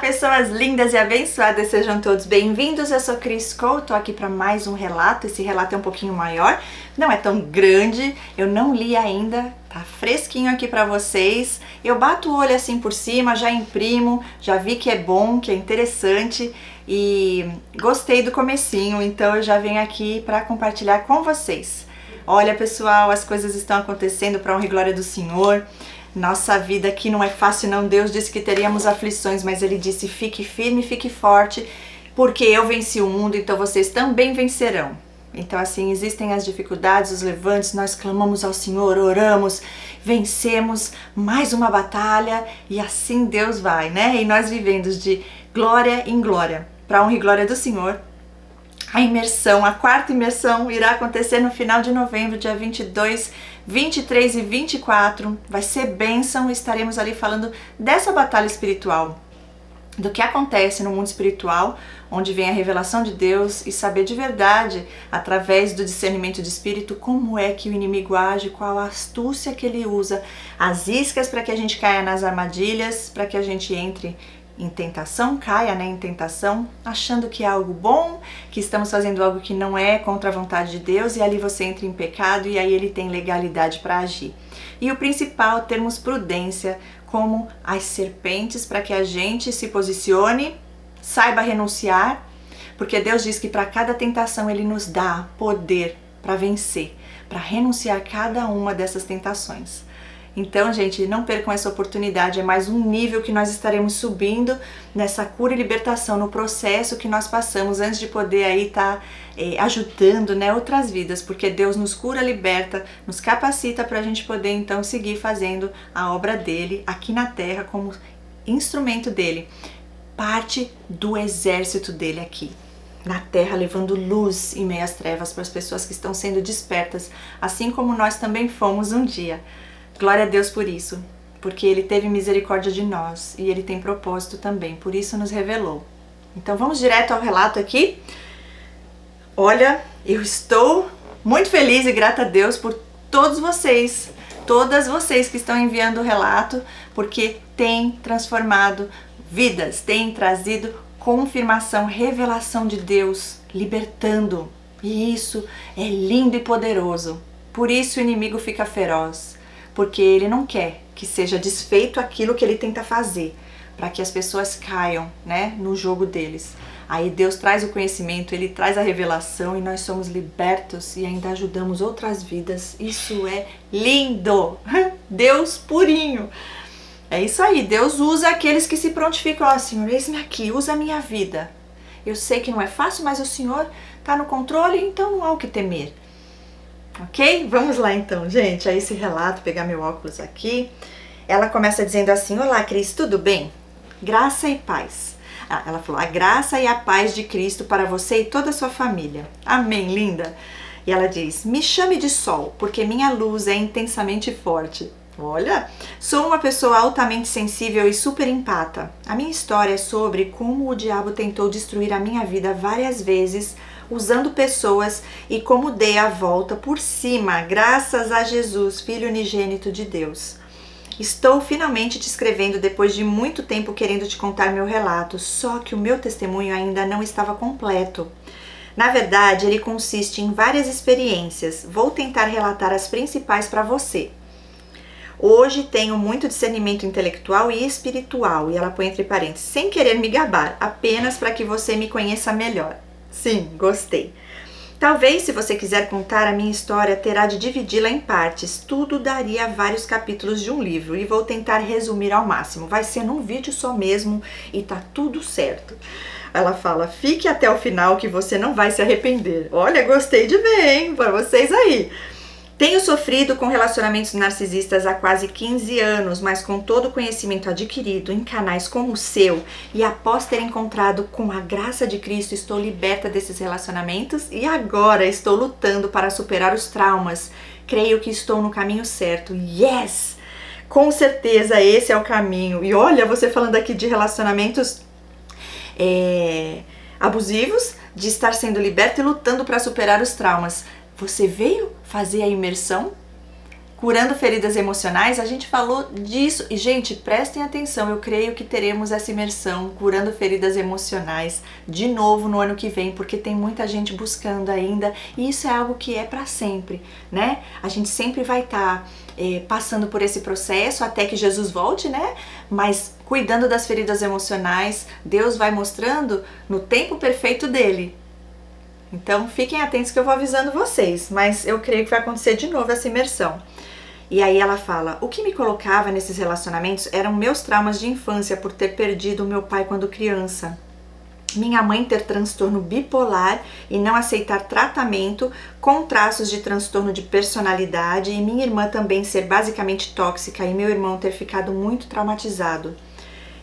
pessoas lindas e abençoadas, sejam todos bem-vindos. Eu sou Cris Cole, tô aqui para mais um relato. Esse relato é um pouquinho maior, não é tão grande, eu não li ainda, tá fresquinho aqui para vocês. Eu bato o olho assim por cima, já imprimo, já vi que é bom, que é interessante e gostei do comecinho, então eu já venho aqui para compartilhar com vocês. Olha, pessoal, as coisas estão acontecendo para honra e glória do Senhor. Nossa vida aqui não é fácil não, Deus disse que teríamos aflições, mas Ele disse fique firme, fique forte, porque eu venci o mundo, então vocês também vencerão. Então assim, existem as dificuldades, os levantes, nós clamamos ao Senhor, oramos, vencemos mais uma batalha e assim Deus vai, né? E nós vivendo de glória em glória, para honra e glória do Senhor. A imersão, a quarta imersão irá acontecer no final de novembro, dia 22, 23 e 24. Vai ser bênção, estaremos ali falando dessa batalha espiritual, do que acontece no mundo espiritual, onde vem a revelação de Deus e saber de verdade, através do discernimento de espírito, como é que o inimigo age, qual a astúcia que ele usa, as iscas para que a gente caia nas armadilhas, para que a gente entre em tentação, caia, né, em tentação, achando que é algo bom, que estamos fazendo algo que não é contra a vontade de Deus, e ali você entra em pecado e aí ele tem legalidade para agir. E o principal, termos prudência como as serpentes, para que a gente se posicione, saiba renunciar, porque Deus diz que para cada tentação Ele nos dá poder para vencer, para renunciar cada uma dessas tentações. Então, gente, não percam essa oportunidade, é mais um nível que nós estaremos subindo nessa cura e libertação, no processo que nós passamos antes de poder aí estar ajudando, né, outras vidas, porque Deus nos cura, liberta, nos capacita para a gente poder então seguir fazendo a obra dele aqui na terra como instrumento dele, parte do exército dele aqui na terra, levando luz em meio às trevas para as pessoas que estão sendo despertas, assim como nós também fomos um dia. Glória a Deus por isso, porque Ele teve misericórdia de nós e Ele tem propósito também, por isso nos revelou. Então vamos direto ao relato aqui. Olha, eu estou muito feliz e grata a Deus por todos vocês, todas vocês que estão enviando o relato, porque tem transformado vidas, tem trazido confirmação, revelação de Deus, libertando. E isso é lindo e poderoso. Por isso o inimigo fica feroz. Porque ele não quer que seja desfeito aquilo que ele tenta fazer, para que as pessoas caiam, né, no jogo deles. Aí Deus traz o conhecimento, Ele traz a revelação e nós somos libertos e ainda ajudamos outras vidas. Isso é lindo! Deus purinho! É isso aí, Deus usa aqueles que se prontificam. Ó, Senhor, eis-me aqui, usa a minha vida. Eu sei que não é fácil, mas o Senhor está no controle, então não há o que temer. Ok? Vamos lá então, gente, a esse relato, pegar meu óculos aqui. Ela começa dizendo assim: olá, Cris, tudo bem? Graça e paz. Ela falou: a graça e a paz de Cristo para você e toda a sua família. Amém, linda? E ela diz: me chame de sol, porque minha luz é intensamente forte. Olha, sou uma pessoa altamente sensível e super empata. A minha história é sobre como o diabo tentou destruir a minha vida várias vezes, usando pessoas, e como dei a volta por cima, graças a Jesus, Filho unigênito de Deus. Estou finalmente te escrevendo depois de muito tempo querendo te contar meu relato, só que o meu testemunho ainda não estava completo. Na verdade, ele consiste em várias experiências. Vou tentar relatar as principais para você. Hoje tenho muito discernimento intelectual e espiritual, e ela põe entre parênteses, sem querer me gabar, apenas para que você me conheça melhor. Sim, gostei. Talvez, se você quiser contar a minha história, terá de dividi-la em partes. Tudo daria vários capítulos de um livro e vou tentar resumir ao máximo. Vai ser num vídeo só mesmo e tá tudo certo. Ela fala: fique até o final que você não vai se arrepender. Olha, gostei de ver, hein? Para vocês aí. Tenho sofrido com relacionamentos narcisistas há quase 15 anos, mas com todo o conhecimento adquirido em canais como o seu e após ter encontrado com a graça de Cristo, estou liberta desses relacionamentos e agora estou lutando para superar os traumas. Creio que estou no caminho certo. Yes! Com certeza esse é o caminho. E olha, você falando aqui de relacionamentos abusivos, de estar sendo liberta e lutando para superar os traumas. Você veio fazer a imersão Curando feridas emocionais, a gente falou disso. E, gente, prestem atenção, eu creio que teremos essa imersão Curando Feridas Emocionais de novo no ano que vem, porque tem muita gente buscando ainda, e isso é algo que é para sempre, né? A gente sempre vai estar passando por esse processo até que Jesus volte, né? Mas cuidando das feridas emocionais, Deus vai mostrando no tempo perfeito dele. Então fiquem atentos que eu vou avisando vocês, mas eu creio que vai acontecer de novo essa imersão. E aí ela fala, o que me colocava nesses relacionamentos eram meus traumas de infância por ter perdido meu pai quando criança. Minha mãe ter transtorno bipolar e não aceitar tratamento com traços de transtorno de personalidade e minha irmã também ser basicamente tóxica e meu irmão ter ficado muito traumatizado.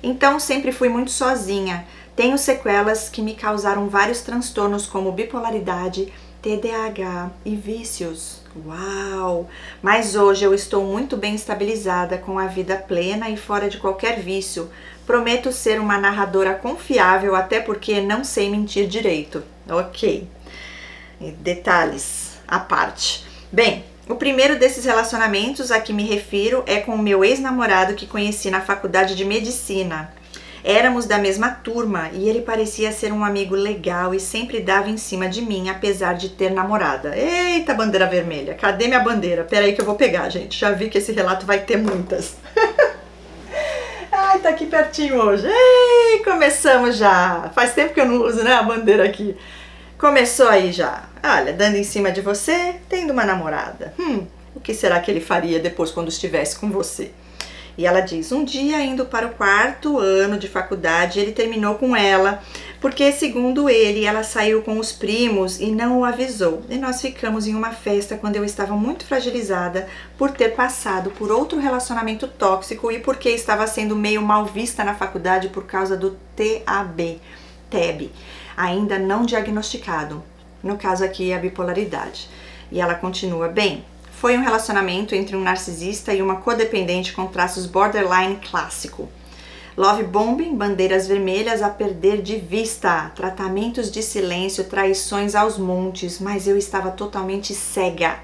Então sempre fui muito sozinha. Tenho sequelas que me causaram vários transtornos como bipolaridade, TDAH e vícios. Uau! Mas hoje eu estou muito bem estabilizada com a vida plena e fora de qualquer vício. Prometo ser uma narradora confiável, até porque não sei mentir direito. Ok. Detalhes à parte. Bem, o primeiro desses relacionamentos a que me refiro é com o meu ex-namorado que conheci na faculdade de medicina. Éramos da mesma turma e ele parecia ser um amigo legal e sempre dava em cima de mim, apesar de ter namorada. Eita, bandeira vermelha, cadê minha bandeira? Pera aí que eu vou pegar, gente. Já vi que esse relato vai ter muitas. Ai, tá aqui pertinho hoje. Ei, começamos já. Faz tempo que eu não uso, né, a bandeira aqui. Começou aí já. Olha, dando em cima de você, tendo uma namorada. O que será que ele faria depois quando estivesse com você? E ela diz, um dia indo para o 4º ano de faculdade, ele terminou com ela, porque segundo ele, ela saiu com os primos e não o avisou. E nós ficamos em uma festa quando eu estava muito fragilizada por ter passado por outro relacionamento tóxico e porque estava sendo meio mal vista na faculdade por causa do TAB, ainda não diagnosticado. No caso aqui, a bipolaridade. E ela continua, bem... Foi um relacionamento entre um narcisista e uma codependente com traços borderline clássico. Love bombing, bandeiras vermelhas a perder de vista, tratamentos de silêncio, traições aos montes, mas eu estava totalmente cega.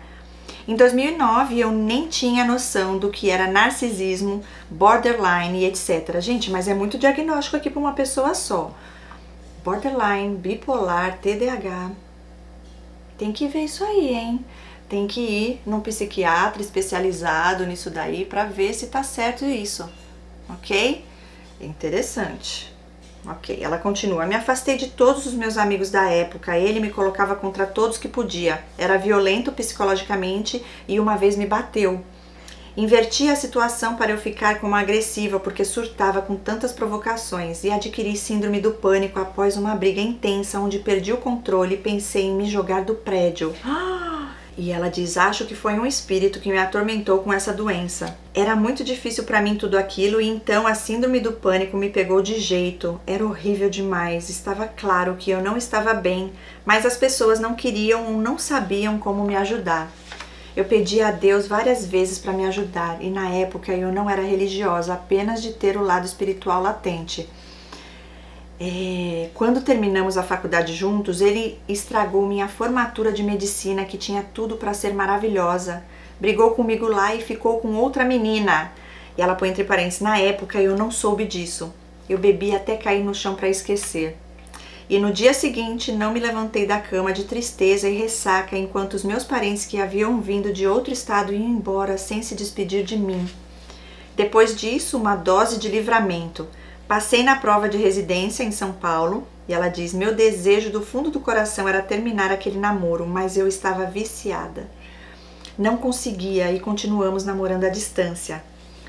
Em 2009 eu nem tinha noção do que era narcisismo, borderline e etc. Gente, mas é muito diagnóstico aqui para uma pessoa só. Borderline, bipolar, TDAH. Tem que ver isso aí, hein? Tem que ir num psiquiatra especializado nisso daí para ver se tá certo isso, ok? Interessante. Ok, ela continua. Me afastei de todos os meus amigos da época, ele me colocava contra todos que podia. Era violento psicologicamente e uma vez me bateu. Inverti a situação para eu ficar como agressiva porque surtava com tantas provocações e adquiri síndrome do pânico após uma briga intensa onde perdi o controle e pensei em me jogar do prédio. E ela diz, acho que foi um espírito que me atormentou com essa doença. Era muito difícil para mim tudo aquilo e então a síndrome do pânico me pegou de jeito. Era horrível demais, estava claro que eu não estava bem, mas as pessoas não queriam ou não sabiam como me ajudar. Eu pedi a Deus várias vezes para me ajudar e na época eu não era religiosa, apenas de ter o lado espiritual latente. Quando terminamos a faculdade juntos, ele estragou minha formatura de medicina, que tinha tudo para ser maravilhosa. Brigou comigo lá e ficou com outra menina. E ela põe entre parênteses, na época eu não soube disso. Eu bebi até cair no chão para esquecer. E no dia seguinte não me levantei da cama de tristeza e ressaca, enquanto os meus parentes que haviam vindo de outro estado iam embora sem se despedir de mim. Depois disso, uma dose de livramento. Passei na prova de residência em São Paulo e ela diz, meu desejo do fundo do coração era terminar aquele namoro, mas eu estava viciada. Não conseguia e continuamos namorando à distância.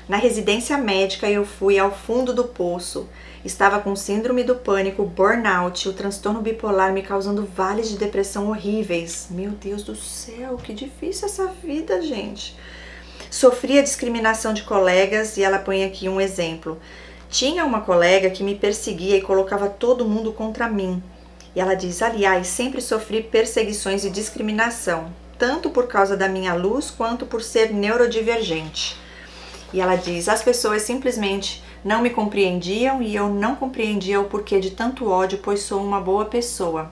Na residência médica eu fui ao fundo do poço. Estava com síndrome do pânico, burnout, o transtorno bipolar me causando vales de depressão horríveis. Meu Deus do céu, que difícil essa vida, gente. Sofria discriminação de colegas e ela põe aqui um exemplo. Tinha uma colega que me perseguia e colocava todo mundo contra mim. E ela diz, aliás, sempre sofri perseguições e discriminação, tanto por causa da minha luz quanto por ser neurodivergente. E ela diz, as pessoas simplesmente não me compreendiam e eu não compreendia o porquê de tanto ódio, pois sou uma boa pessoa.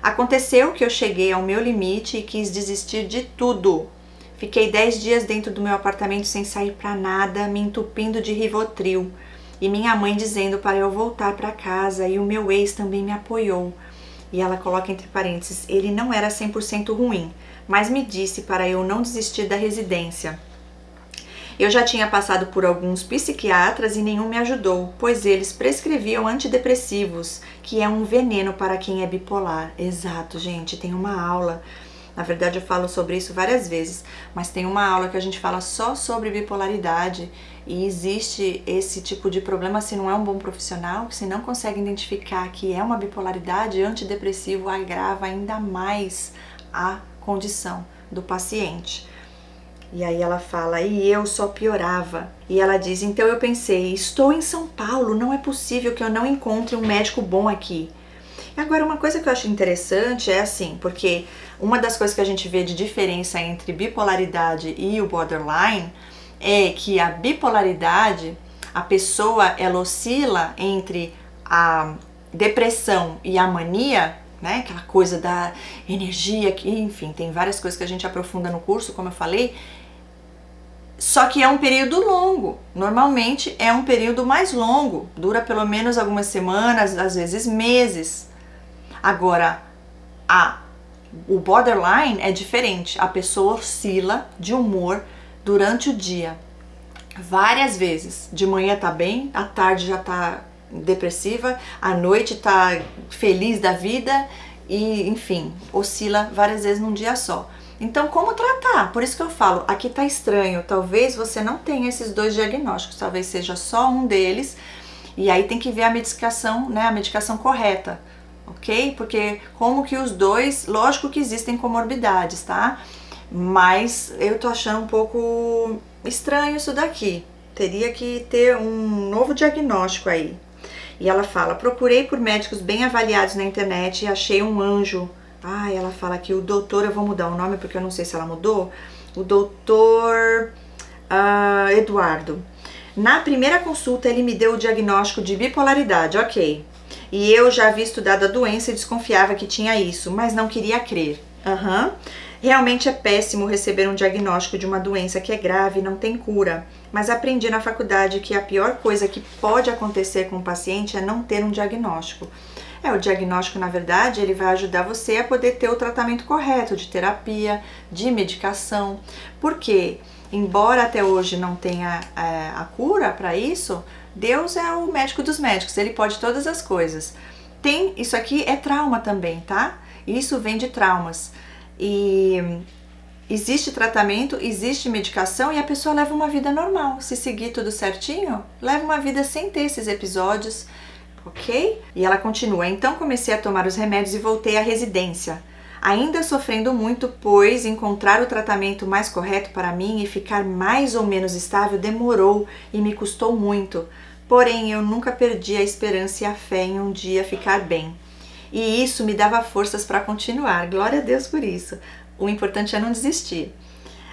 Aconteceu que eu cheguei ao meu limite e quis desistir de tudo. Fiquei 10 dias dentro do meu apartamento sem sair pra nada, me entupindo de Rivotril. E minha mãe dizendo para eu voltar para casa, e o meu ex também me apoiou. E ela coloca entre parênteses, ele não era 100% ruim, mas me disse para eu não desistir da residência. Eu já tinha passado por alguns psiquiatras e nenhum me ajudou, pois eles prescreviam antidepressivos, que é um veneno para quem é bipolar. Exato, gente, tem uma aula. Na verdade eu falo sobre isso várias vezes, mas tem uma aula que a gente fala só sobre bipolaridade e existe esse tipo de problema se não é um bom profissional, se não consegue identificar que é uma bipolaridade, antidepressivo agrava ainda mais a condição do paciente. E aí ela fala, e eu só piorava. E ela diz, então eu pensei, estou em São Paulo, não é possível que eu não encontre um médico bom aqui. Agora, uma coisa que eu acho interessante é assim, porque uma das coisas que a gente vê de diferença entre bipolaridade e o borderline é que a bipolaridade, a pessoa, ela oscila entre a depressão e a mania, né? Aquela coisa da energia, que, enfim, tem várias coisas que a gente aprofunda no curso, como eu falei, só que é um período longo, normalmente é um período mais longo, dura pelo menos algumas semanas, às vezes meses. Agora, o borderline é diferente, a pessoa oscila de humor durante o dia, várias vezes. De manhã tá bem, à tarde já tá depressiva, à noite tá feliz da vida e, enfim, oscila várias vezes num dia só. Então, como tratar? Por isso que eu falo, aqui tá estranho, talvez você não tenha esses dois diagnósticos, talvez seja só um deles, e aí tem que ver a medicação, né, a medicação correta. Ok? Porque como que os dois, lógico que existem comorbidades, tá? Mas eu tô achando um pouco estranho isso daqui. Teria que ter um novo diagnóstico aí. E ela fala, procurei por médicos bem avaliados na internet e achei um anjo. Ah, ela fala que o doutor, eu vou mudar o nome porque eu não sei se ela mudou. O doutor Eduardo. Na primeira consulta ele me deu o diagnóstico de bipolaridade, ok. E eu já havia estudado a doença e desconfiava que tinha isso, mas não queria crer. Realmente é péssimo receber um diagnóstico de uma doença que é grave e não tem cura. Mas aprendi na faculdade que a pior coisa que pode acontecer com o paciente é não ter um diagnóstico. O diagnóstico, na verdade, ele vai ajudar você a poder ter o tratamento correto de terapia, de medicação. Porque, embora até hoje não tenha a cura para isso, Deus é o médico dos médicos, ele pode todas as coisas. Isso aqui é trauma também, tá? Isso vem de traumas. E existe tratamento, existe medicação e a pessoa leva uma vida normal. Se seguir tudo certinho, leva uma vida sem ter esses episódios, ok? E ela continua, então comecei a tomar os remédios e voltei à residência. Ainda sofrendo muito, pois encontrar o tratamento mais correto para mim e ficar mais ou menos estável demorou e me custou muito. Porém, eu nunca perdi a esperança e a fé em um dia ficar bem. E isso me dava forças para continuar. Glória a Deus por isso. O importante é não desistir.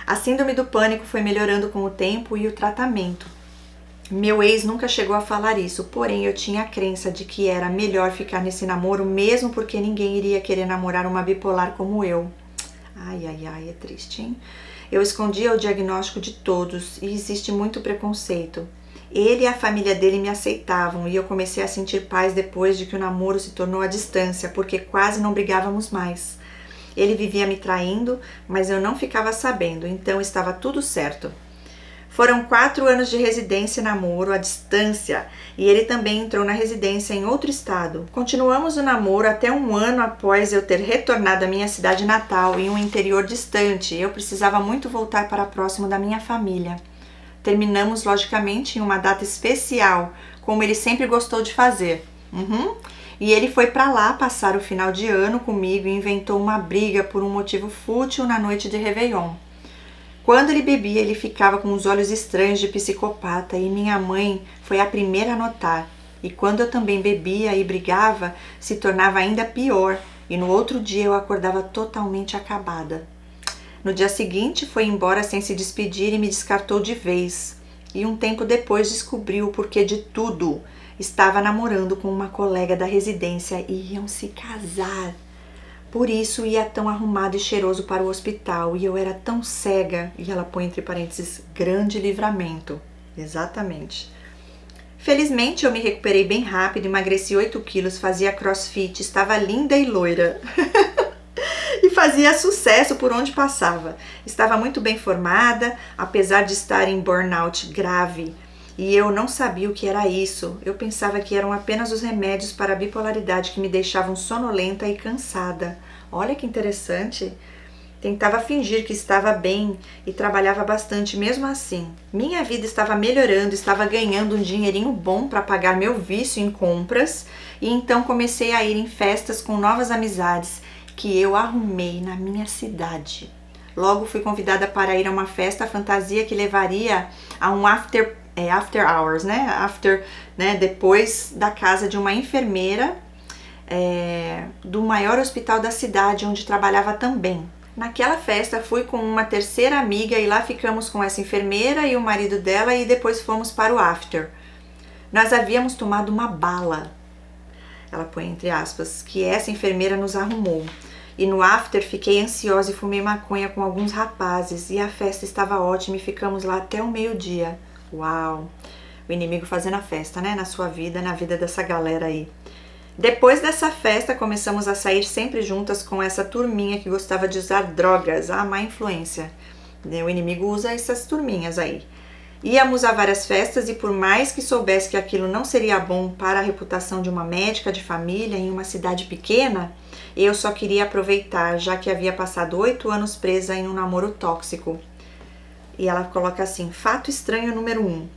A síndrome do pânico foi melhorando com o tempo e o tratamento. Meu ex nunca chegou a falar isso, porém eu tinha a crença de que era melhor ficar nesse namoro mesmo porque ninguém iria querer namorar uma bipolar como eu. Ai, ai, ai, é triste, hein? Eu escondia o diagnóstico de todos e existe muito preconceito. Ele e a família dele me aceitavam e eu comecei a sentir paz depois de que o namoro se tornou à distância, porque quase não brigávamos mais. Ele vivia me traindo, mas eu não ficava sabendo, então estava tudo certo. Foram 4 anos de residência e namoro à distância e ele também entrou na residência em outro estado. Continuamos o namoro até 1 ano após eu ter retornado à minha cidade natal em um interior distante. Eu precisava muito voltar para próximo da minha família. Terminamos, logicamente, em uma data especial, como ele sempre gostou de fazer. E ele foi para lá passar o final de ano comigo e inventou uma briga por um motivo fútil na noite de Réveillon. Quando ele bebia, ele ficava com os olhos estranhos de psicopata e minha mãe foi a primeira a notar. E quando eu também bebia e brigava, se tornava ainda pior e no outro dia eu acordava totalmente acabada. No dia seguinte foi embora sem se despedir e me descartou de vez. E um tempo depois descobriu o porquê de tudo. Estava namorando com uma colega da residência e iam se casar. Por isso ia tão arrumado e cheiroso para o hospital e eu era tão cega, e ela põe entre parênteses, grande livramento. Exatamente. Felizmente eu me recuperei bem rápido, emagreci 8 quilos, fazia crossfit, estava linda e loira. E fazia sucesso por onde passava. Estava muito bem formada, apesar de estar em burnout grave. E eu não sabia o que era isso. Eu pensava que eram apenas os remédios para a bipolaridade que me deixavam sonolenta e cansada. Olha que interessante. Tentava fingir que estava bem e trabalhava bastante mesmo assim. Minha vida estava melhorando, estava ganhando um dinheirinho bom para pagar meu vício em compras. E então comecei a ir em festas com novas amizades que eu arrumei na minha cidade. Logo fui convidada para ir a uma festa fantasia que levaria a um after hours, depois da casa de uma enfermeira do maior hospital da cidade, onde trabalhava também. Naquela festa fui com uma terceira amiga e lá ficamos com essa enfermeira e o marido dela e depois fomos para o after. Nós havíamos tomado uma bala, ela põe entre aspas, que essa enfermeira nos arrumou. E no after fiquei ansiosa e fumei maconha com alguns rapazes e a festa estava ótima e ficamos lá até o meio-dia. Uau! O inimigo fazendo a festa, né? Na sua vida, na vida dessa galera aí. Depois dessa festa, começamos a sair sempre juntas com essa turminha que gostava de usar drogas, a má influência. O inimigo usa essas turminhas aí. Íamos a várias festas e por mais que soubesse que aquilo não seria bom para a reputação de uma médica de família em uma cidade pequena, eu só queria aproveitar, já que havia passado 8 anos presa em um namoro tóxico. E ela coloca assim, fato estranho número 1.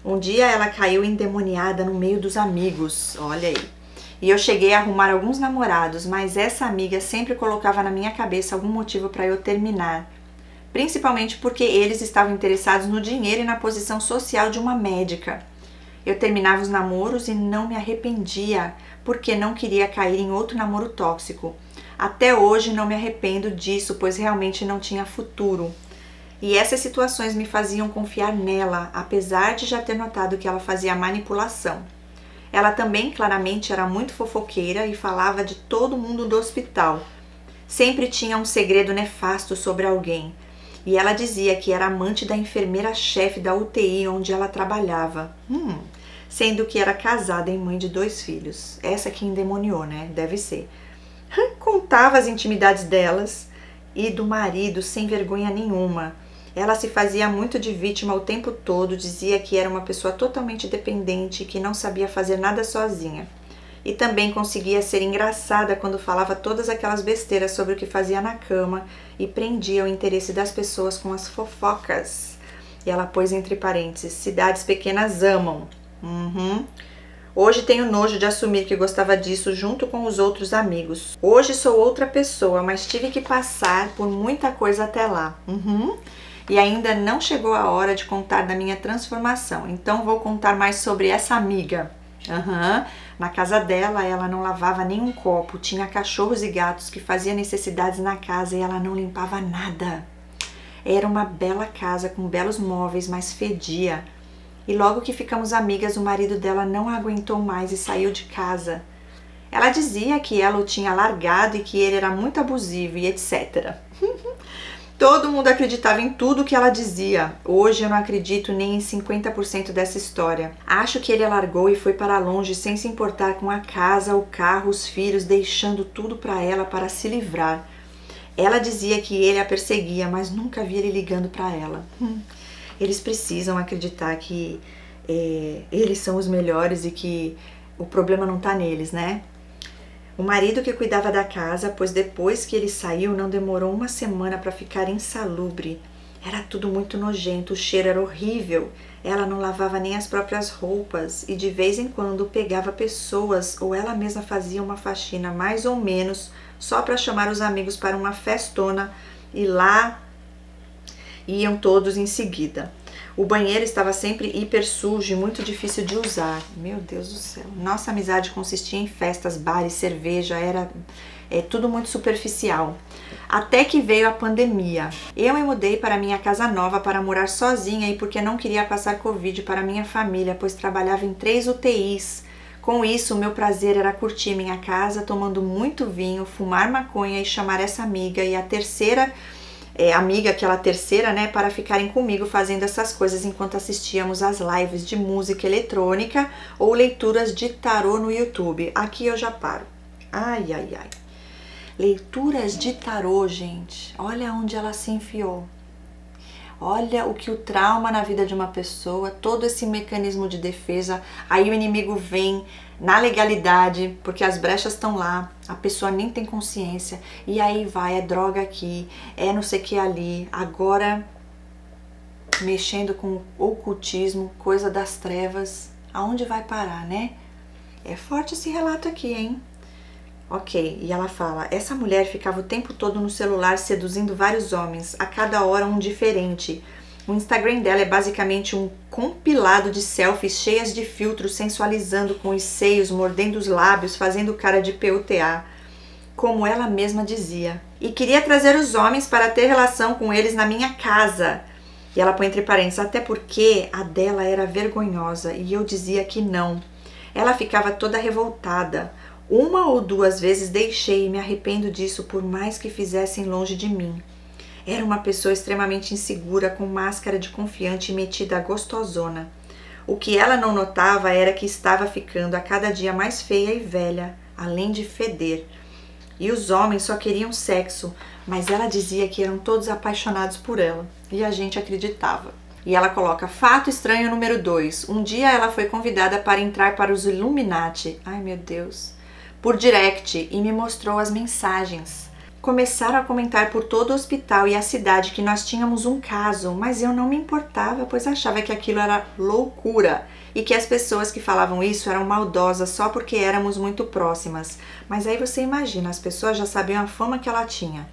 Um dia ela caiu endemoniada no meio dos amigos, olha aí. E eu cheguei a arrumar alguns namorados, mas essa amiga sempre colocava na minha cabeça algum motivo para eu terminar. Principalmente porque eles estavam interessados no dinheiro e na posição social de uma médica. Eu terminava os namoros e não me arrependia, porque não queria cair em outro namoro tóxico. Até hoje não me arrependo disso, pois realmente não tinha futuro. E essas situações me faziam confiar nela, apesar de já ter notado que ela fazia manipulação. Ela também claramente era muito fofoqueira e falava de todo mundo do hospital. Sempre tinha um segredo nefasto sobre alguém. E ela dizia que era amante da enfermeira-chefe da UTI onde ela trabalhava. Sendo que era casada e mãe de 2 filhos. Essa que endemoniou, né? Deve ser. Contava as intimidades delas e do marido sem vergonha nenhuma. Ela se fazia muito de vítima o tempo todo, dizia que era uma pessoa totalmente dependente e que não sabia fazer nada sozinha. E também conseguia ser engraçada quando falava todas aquelas besteiras sobre o que fazia na cama e prendia o interesse das pessoas com as fofocas. E ela pôs entre parênteses, cidades pequenas amam. Hoje tenho nojo de assumir que gostava disso junto com os outros amigos. Hoje sou outra pessoa, mas tive que passar por muita coisa até lá. E ainda não chegou a hora de contar da minha transformação. Então vou contar mais sobre essa amiga. Na casa dela, ela não lavava nenhum copo. Tinha cachorros e gatos que faziam necessidades na casa e ela não limpava nada. Era uma bela casa com belos móveis, mas fedia. E logo que ficamos amigas, o marido dela não aguentou mais e saiu de casa. Ela dizia que ela o tinha largado e que ele era muito abusivo e etc. Todo mundo acreditava em tudo que ela dizia. Hoje eu não acredito nem em 50% dessa história. Acho que ele a largou e foi para longe sem se importar com a casa, o carro, os filhos, deixando tudo para ela para se livrar. Ela dizia que ele a perseguia, mas nunca via ele ligando para ela. Eles precisam acreditar que eles são os melhores e que o problema não está neles, né? O marido que cuidava da casa, pois depois que ele saiu, não demorou uma semana para ficar insalubre. Era tudo muito nojento, o cheiro era horrível. Ela não lavava nem as próprias roupas e de vez em quando pegava pessoas ou ela mesma fazia uma faxina mais ou menos só para chamar os amigos para uma festona e lá iam todos em seguida. O banheiro estava sempre hiper sujo e muito difícil de usar. Meu Deus do céu. Nossa amizade consistia em festas, bares, cerveja, era tudo muito superficial. Até que veio a pandemia. Eu me mudei para minha casa nova para morar sozinha e porque não queria passar Covid para minha família, pois trabalhava em 3 UTIs Com isso, o meu prazer era curtir minha casa, tomando muito vinho, fumar maconha e chamar essa amiga e a terceira amiga, aquela terceira, né, para ficarem comigo fazendo essas coisas enquanto assistíamos às lives de música eletrônica ou leituras de tarô no YouTube. Aqui eu já paro. Ai, ai, ai. Leituras de tarô, gente. Olha onde ela se enfiou. Olha o que o trauma na vida de uma pessoa, todo esse mecanismo de defesa, aí o inimigo vem na legalidade, porque as brechas estão lá, a pessoa nem tem consciência, e aí vai, é droga aqui, é não sei o que ali, agora mexendo com ocultismo, coisa das trevas, aonde vai parar, né? É forte esse relato aqui, hein? Ok, e ela fala, essa mulher ficava o tempo todo no celular seduzindo vários homens, a cada hora um diferente. O Instagram dela é basicamente um compilado de selfies cheias de filtros, sensualizando com os seios, mordendo os lábios, fazendo cara de PUTA, como ela mesma dizia. E queria trazer os homens para ter relação com eles na minha casa. E ela põe entre parênteses, até porque a dela era vergonhosa e eu dizia que não. Ela ficava toda revoltada. Uma ou duas vezes deixei e me arrependo disso por mais que fizessem longe de mim. Era uma pessoa extremamente insegura, com máscara de confiante e metida gostosona. O que ela não notava era que estava ficando a cada dia mais feia e velha, além de feder. E os homens só queriam sexo, mas ela dizia que eram todos apaixonados por ela, e a gente acreditava. E ela coloca, fato estranho número 2. Um dia ela foi convidada para entrar para os Illuminati. Ai, meu Deus. Por direct e me mostrou as mensagens. Começaram a comentar por todo o hospital e a cidade que nós tínhamos um caso, mas eu não me importava, pois achava que aquilo era loucura e que as pessoas que falavam isso eram maldosas só porque éramos muito próximas. Mas aí você imagina, as pessoas já sabiam a fama que ela tinha.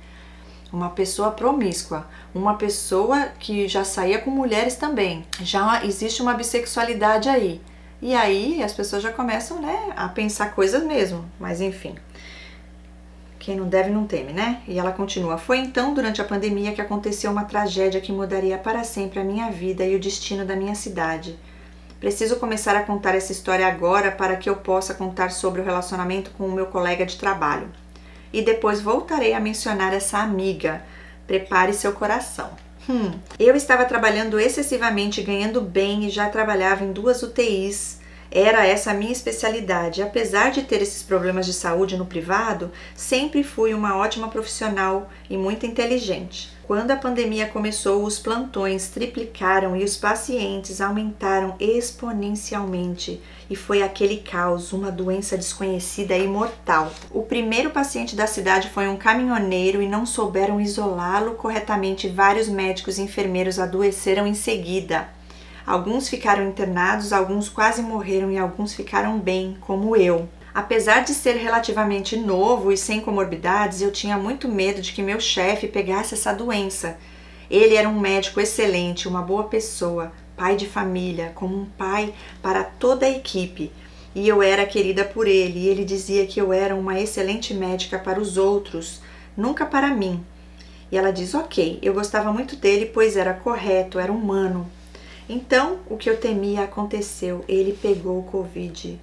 Uma pessoa promíscua, uma pessoa que já saía com mulheres também. Já existe uma bissexualidade aí. E aí as pessoas já começam, né, a pensar coisas mesmo, mas enfim. Quem não deve não teme, né? E ela continua, foi então durante a pandemia que aconteceu uma tragédia que mudaria para sempre a minha vida e o destino da minha cidade. Preciso começar a contar essa história agora para que eu possa contar sobre o relacionamento com o meu colega de trabalho. E depois voltarei a mencionar essa amiga. Prepare seu coração. Eu estava trabalhando excessivamente, ganhando bem e já trabalhava em 2 UTIs. Era essa a minha especialidade. Apesar de ter esses problemas de saúde no privado, sempre fui uma ótima profissional e muito inteligente. Quando a pandemia começou, os plantões triplicaram e os pacientes aumentaram exponencialmente. E foi aquele caos, uma doença desconhecida e mortal. O primeiro paciente da cidade foi um caminhoneiro e não souberam isolá-lo corretamente. Vários médicos e enfermeiros adoeceram em seguida. Alguns ficaram internados, alguns quase morreram e alguns ficaram bem, como eu. Apesar de ser relativamente novo e sem comorbidades, eu tinha muito medo de que meu chefe pegasse essa doença. Ele era um médico excelente, uma boa pessoa, pai de família, como um pai para toda a equipe. E eu era querida por ele, e ele dizia que eu era uma excelente médica para os outros, nunca para mim. E ela diz, ok, eu gostava muito dele, pois era correto, era humano. Então, o que eu temia aconteceu, ele pegou o Covid.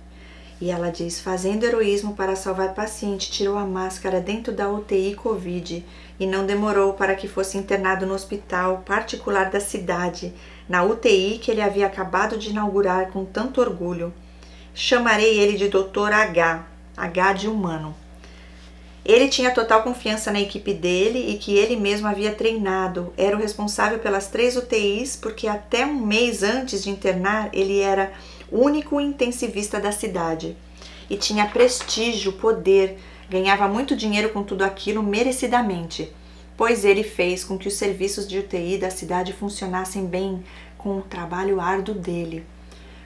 E ela diz, fazendo heroísmo para salvar paciente, tirou a máscara dentro da UTI Covid e não demorou para que fosse internado no hospital particular da cidade, na UTI que ele havia acabado de inaugurar com tanto orgulho. Chamarei ele de Dr. H, H de humano. Ele tinha total confiança na equipe dele e que ele mesmo havia treinado. Era o responsável pelas 3 UTIs, porque até um mês antes de internar, ele era o único intensivista da cidade. E tinha prestígio, poder, ganhava muito dinheiro com tudo aquilo merecidamente, pois ele fez com que os serviços de UTI da cidade funcionassem bem com o trabalho árduo dele.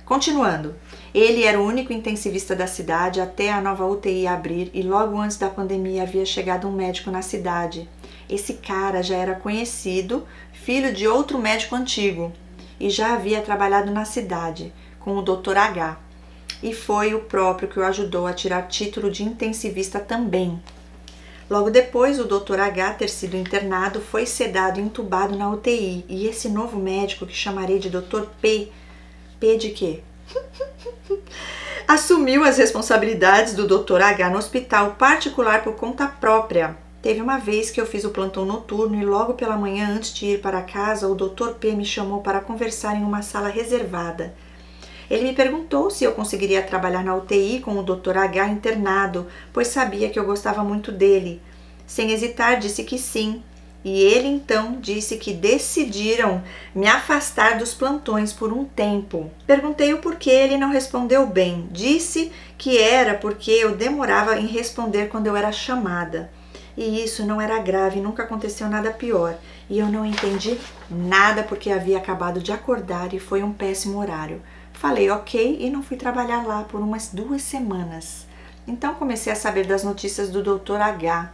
Continuando, ele era o único intensivista da cidade até a nova UTI abrir e logo antes da pandemia havia chegado um médico na cidade. Esse cara já era conhecido, filho de outro médico antigo e já havia trabalhado na cidade com o Dr. H. E foi o próprio que o ajudou a tirar título de intensivista também. Logo depois, o Dr. H ter sido internado, foi sedado e entubado na UTI e esse novo médico, que chamarei de Dr. P de quê? Assumiu as responsabilidades do Dr. H no hospital particular por conta própria. Teve uma vez que eu fiz o plantão noturno e logo pela manhã, antes de ir para casa, o Dr. P me chamou para conversar em uma sala reservada. Ele me perguntou se eu conseguiria trabalhar na UTI com o Dr. H internado, pois sabia que eu gostava muito dele. Sem hesitar, disse que sim. E ele então disse que decidiram me afastar dos plantões por um tempo. Perguntei o porquê, ele não respondeu bem. Disse que era porque eu demorava em responder quando eu era chamada. E isso não era grave, nunca aconteceu nada pior. E eu não entendi nada porque havia acabado de acordar e foi um péssimo horário. Falei ok e não fui trabalhar lá por umas 2 semanas. Então comecei a saber das notícias do Dr. H.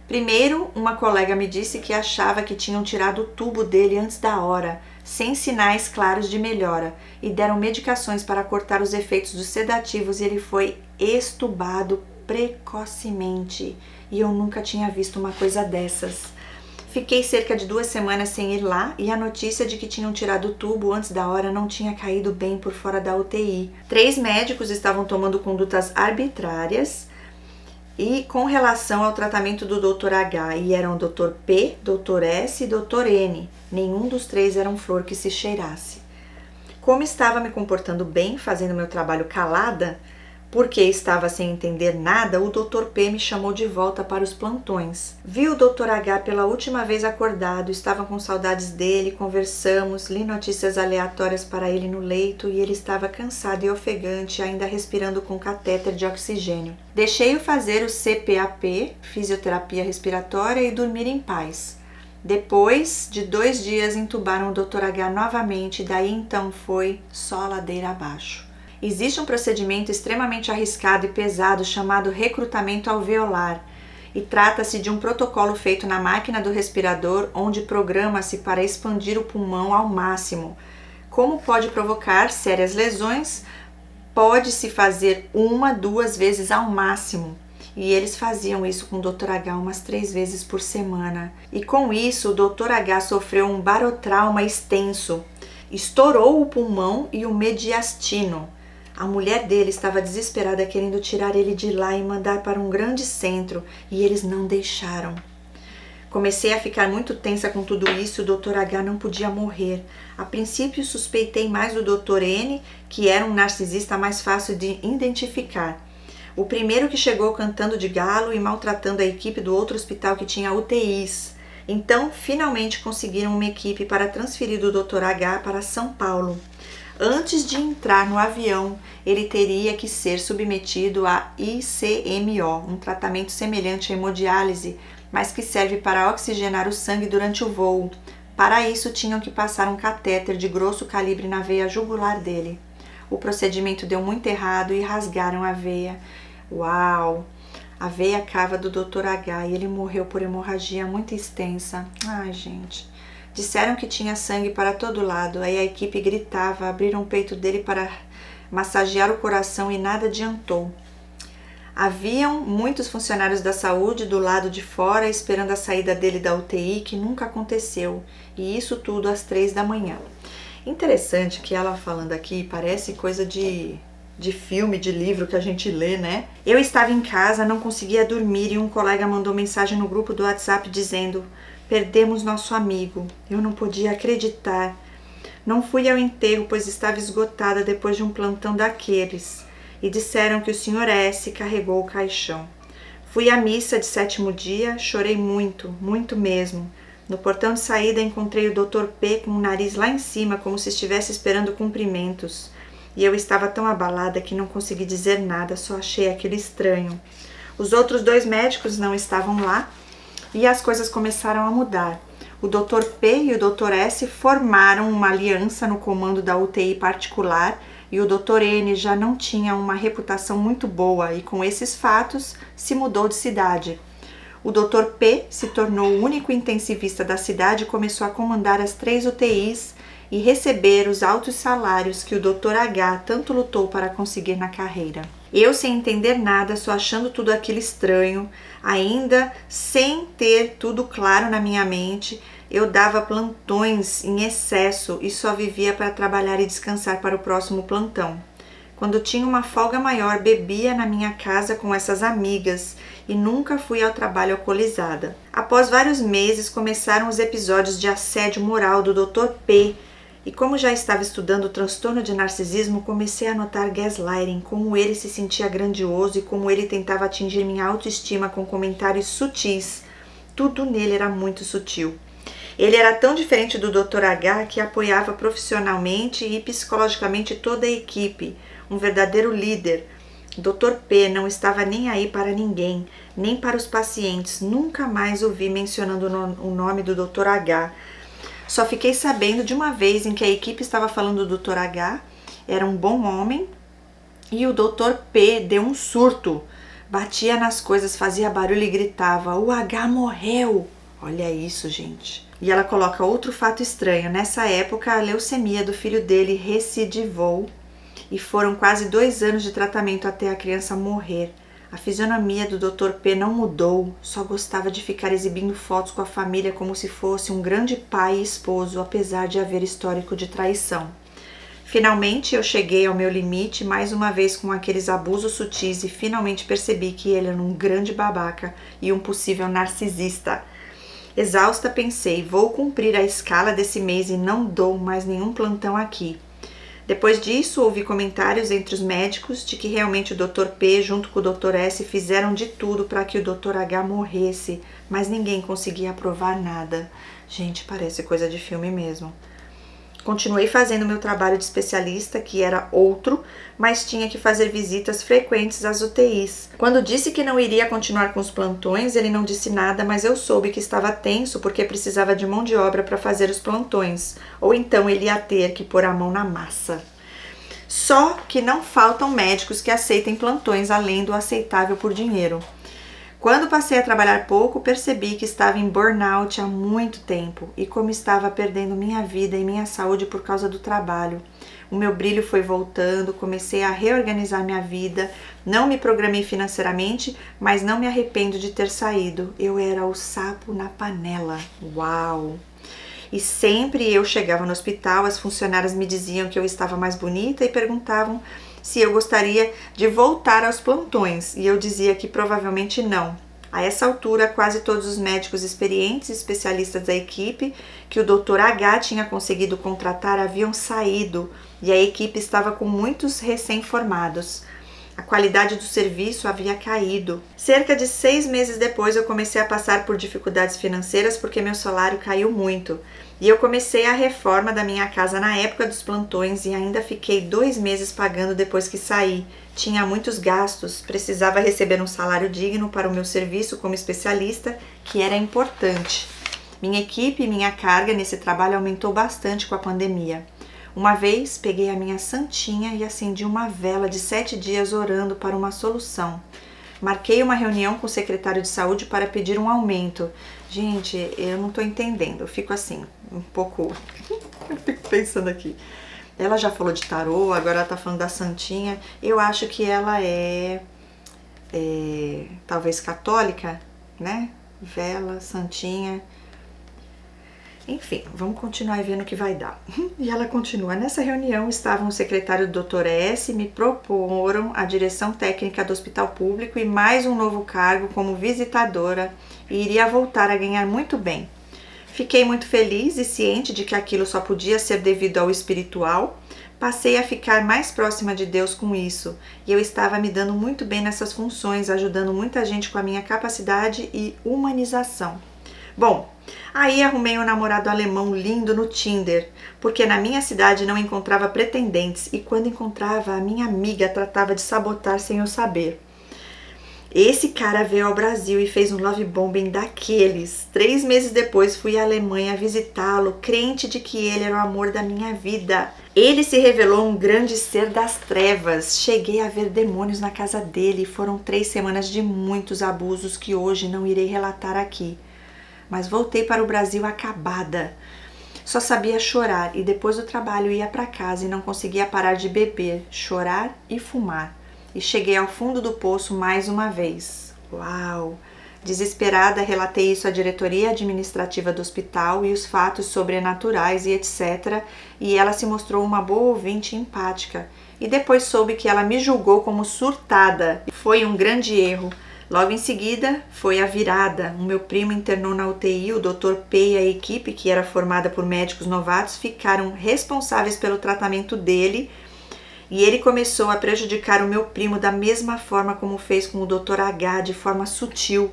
Primeiro, uma colega me disse que achava que tinham tirado o tubo dele antes da hora, sem sinais claros de melhora, e deram medicações para cortar os efeitos dos sedativos e ele foi extubado precocemente. E eu nunca tinha visto uma coisa dessas. Fiquei cerca de 2 semanas sem ir lá e a notícia de que tinham tirado o tubo antes da hora não tinha caído bem por fora da UTI. 3 médicos estavam tomando condutas arbitrárias e com relação ao tratamento do Dr. H, e eram o Dr. P, Dr. S e Dr. N. Nenhum dos 3 era um flor que se cheirasse. Como estava me comportando bem, fazendo meu trabalho calada, porque estava sem entender nada, o Dr. P me chamou de volta para os plantões. Vi o Dr. H pela última vez acordado, estava com saudades dele, conversamos, li notícias aleatórias para ele no leito e ele estava cansado e ofegante, ainda respirando com catéter de oxigênio. Deixei-o fazer o CPAP, fisioterapia respiratória, e dormir em paz. Depois de 2 dias entubaram o Dr. H novamente e daí então foi só ladeira abaixo. Existe um procedimento extremamente arriscado e pesado chamado recrutamento alveolar e trata-se de um protocolo feito na máquina do respirador onde programa-se para expandir o pulmão ao máximo. Como pode provocar sérias lesões, pode-se fazer 1, 2 vezes ao máximo. E eles faziam isso com o Dr. H umas 3 vezes por semana. E com isso o Dr. H sofreu um barotrauma extenso. Estourou o pulmão e o mediastino. A mulher dele estava desesperada querendo tirar ele de lá e mandar para um grande centro, e eles não deixaram. Comecei a ficar muito tensa com tudo isso, o Dr. H não podia morrer. A princípio suspeitei mais do Dr. N, que era um narcisista mais fácil de identificar. O primeiro que chegou cantando de galo e maltratando a equipe do outro hospital que tinha UTIs. Então, finalmente conseguiram uma equipe para transferir do Dr. H para São Paulo. Antes de entrar no avião, ele teria que ser submetido a ICMO, um tratamento semelhante à hemodiálise, mas que serve para oxigenar o sangue durante o voo. Para isso, tinham que passar um catéter de grosso calibre na veia jugular dele. O procedimento deu muito errado e rasgaram a veia. Uau! A veia cava do Dr. H e ele morreu por hemorragia muito extensa. Ai, gente. Disseram que tinha sangue para todo lado, aí a equipe gritava, abriram o peito dele para massagear o coração e nada adiantou. Haviam muitos funcionários da saúde do lado de fora esperando a saída dele da UTI, que nunca aconteceu, e isso tudo às 3 da manhã. Interessante que ela falando aqui parece coisa de filme, de livro que a gente lê, né? Eu estava em casa, não conseguia dormir e um colega mandou mensagem no grupo do WhatsApp dizendo: perdemos nosso amigo. Eu não podia acreditar. Não fui ao enterro, pois estava esgotada depois de um plantão daqueles. E disseram que o Sr. S. carregou o caixão. Fui à missa de 7º dia, chorei muito, muito mesmo. No portão de saída encontrei o Dr. P. com o nariz lá em cima, como se estivesse esperando cumprimentos. E eu estava tão abalada que não consegui dizer nada, só achei aquilo estranho. Os outros 2 médicos não estavam lá, e as coisas começaram a mudar. O Dr. P e o Dr. S formaram uma aliança no comando da UTI particular e o Dr. N já não tinha uma reputação muito boa e com esses fatos se mudou de cidade. O Dr. P se tornou o único intensivista da cidade e começou a comandar as 3 UTIs e receber os altos salários que o Dr. H tanto lutou para conseguir na carreira. Eu, sem entender nada, só achando tudo aquilo estranho, ainda sem ter tudo claro na minha mente, eu dava plantões em excesso e só vivia para trabalhar e descansar para o próximo plantão. Quando tinha uma folga maior, bebia na minha casa com essas amigas e nunca fui ao trabalho alcoolizada. Após vários meses, começaram os episódios de assédio moral do Dr. P. E como já estava estudando o transtorno de narcisismo, comecei a notar gaslighting, como ele se sentia grandioso e como ele tentava atingir minha autoestima com comentários sutis. Tudo nele era muito sutil. Ele era tão diferente do Dr. H que apoiava profissionalmente e psicologicamente toda a equipe, um verdadeiro líder. Dr. P não estava nem aí para ninguém, nem para os pacientes. Nunca mais ouvi mencionando o nome do Dr. H. Só fiquei sabendo de uma vez em que a equipe estava falando do Dr. H, era um bom homem, e o Dr. P deu um surto. Batia nas coisas, fazia barulho e gritava: "O H morreu!" Olha isso, gente. E ela coloca outro fato estranho. Nessa época, a leucemia do filho dele recidivou e foram quase 2 anos de tratamento até a criança morrer. A fisionomia do Dr. P não mudou, só gostava de ficar exibindo fotos com a família como se fosse um grande pai e esposo, apesar de haver histórico de traição. Finalmente eu cheguei ao meu limite mais uma vez com aqueles abusos sutis e finalmente percebi que ele era um grande babaca e um possível narcisista. Exausta pensei, vou cumprir a escala desse mês e não dou mais nenhum plantão aqui. Depois disso, ouvi comentários entre os médicos de que realmente o Dr. P junto com o Dr. S fizeram de tudo para que o Dr. H morresse, mas ninguém conseguia provar nada. Gente, parece coisa de filme mesmo. Continuei fazendo meu trabalho de especialista, que era outro, mas tinha que fazer visitas frequentes às UTIs. Quando disse que não iria continuar com os plantões, ele não disse nada, mas eu soube que estava tenso porque precisava de mão de obra para fazer os plantões, ou então ele ia ter que pôr a mão na massa. Só que não faltam médicos que aceitem plantões além do aceitável por dinheiro. Quando passei a trabalhar pouco, percebi que estava em burnout há muito tempo e como estava perdendo minha vida e minha saúde por causa do trabalho. O meu brilho foi voltando, comecei a reorganizar minha vida, não me programei financeiramente, mas não me arrependo de ter saído. Eu era o sapo na panela. Uau! E sempre eu chegava no hospital, as funcionárias me diziam que eu estava mais bonita e perguntavam se eu gostaria de voltar aos plantões, e eu dizia que provavelmente não. A essa altura, quase todos os médicos experientes e especialistas da equipe que o Dr. H tinha conseguido contratar haviam saído e a equipe estava com muitos recém-formados. A qualidade do serviço havia caído. Cerca de 6 meses depois eu comecei a passar por dificuldades financeiras porque meu salário caiu muito. E eu comecei a reforma da minha casa na época dos plantões e ainda fiquei 2 meses pagando depois que saí. Tinha muitos gastos, precisava receber um salário digno para o meu serviço como especialista, que era importante. Minha equipe e minha carga nesse trabalho aumentou bastante com a pandemia. Uma vez peguei a minha santinha e acendi uma vela de 7 dias orando para uma solução. Marquei uma reunião com o secretário de saúde para pedir um aumento. Gente, eu não tô entendendo, eu fico assim, um pouco... eu fico pensando aqui. Ela já falou de tarô, agora ela tá falando da santinha. Eu acho que ela é talvez católica, né? Vela, santinha... Enfim, vamos continuar vendo o que vai dar. E ela continua. Nessa reunião estavam o secretário do Dr. S, me proporam a direção técnica do hospital público e mais um novo cargo como visitadora e iria voltar a ganhar muito bem. Fiquei muito feliz e ciente de que aquilo só podia ser devido ao espiritual. Passei a ficar mais próxima de Deus com isso e eu estava me dando muito bem nessas funções, ajudando muita gente com a minha capacidade e humanização. Bom, aí arrumei um namorado alemão lindo no Tinder, porque na minha cidade não encontrava pretendentes e quando encontrava, a minha amiga tratava de sabotar sem eu saber. Esse cara veio ao Brasil e fez um love bombing daqueles. 3 meses depois fui à Alemanha visitá-lo, crente de que ele era o amor da minha vida. Ele se revelou um grande ser das trevas. Cheguei a ver demônios na casa dele e foram 3 semanas de muitos abusos que hoje não irei relatar aqui. Mas voltei para o Brasil acabada. Só sabia chorar e depois do trabalho ia para casa e não conseguia parar de beber, chorar e fumar. E cheguei ao fundo do poço mais uma vez. Uau! Desesperada, relatei isso à diretoria administrativa do hospital e os fatos sobrenaturais e etc. E ela se mostrou uma boa ouvinte e empática. E depois soube que ela me julgou como surtada. Foi um grande erro. Logo em seguida, foi a virada. O meu primo internou na UTI, o Dr. P e a equipe, que era formada por médicos novatos, ficaram responsáveis pelo tratamento dele. E ele começou a prejudicar o meu primo da mesma forma como fez com o Dr. H, de forma sutil.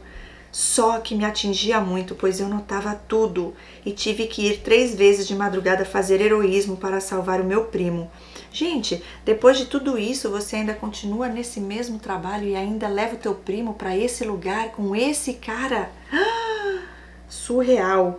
Só que me atingia muito, pois eu notava tudo e tive que ir 3 vezes de madrugada fazer heroísmo para salvar o meu primo. Gente, depois de tudo isso, você ainda continua nesse mesmo trabalho e ainda leva o teu primo para esse lugar com esse cara? Surreal!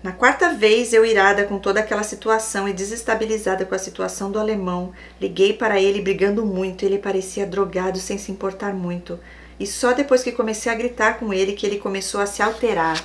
Na 4ª vez, eu irada com toda aquela situação e desestabilizada com a situação do alemão, liguei para ele brigando muito, ele parecia drogado sem se importar muito. E só depois que comecei a gritar com ele que ele começou a se alterar.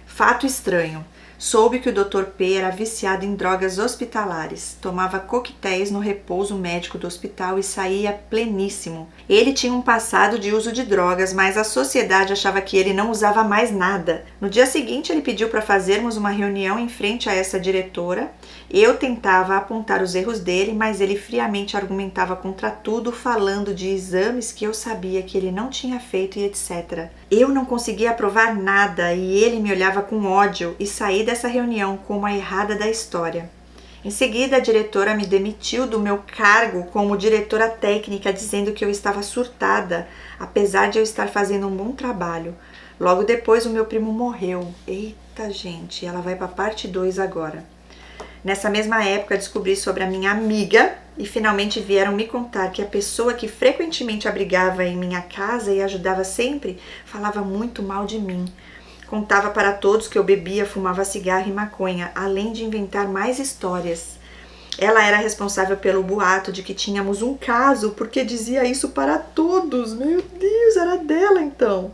Fato estranho. Soube que o Dr. P era viciado em drogas hospitalares. Tomava coquetéis no repouso médico do hospital e saía pleníssimo. Ele tinha um passado de uso de drogas, mas a sociedade achava que ele não usava mais nada. No dia seguinte, ele pediu para fazermos uma reunião em frente a essa diretora. Eu tentava apontar os erros dele, mas ele friamente argumentava contra tudo, falando de exames que eu sabia que ele não tinha feito e etc. Eu não conseguia aprovar nada e ele me olhava com ódio e saí dessa reunião como a errada da história. Em seguida, a diretora me demitiu do meu cargo como diretora técnica, dizendo que eu estava surtada, apesar de eu estar fazendo um bom trabalho. Logo depois, o meu primo morreu. Eita, gente, ela vai para a parte 2 agora. Nessa mesma época, descobri sobre a minha amiga e finalmente vieram me contar que a pessoa que frequentemente abrigava em minha casa e ajudava sempre, falava muito mal de mim. Contava para todos que eu bebia, fumava cigarro e maconha, além de inventar mais histórias. Ela era responsável pelo boato de que tínhamos um caso, porque dizia isso para todos. Meu Deus, era dela então.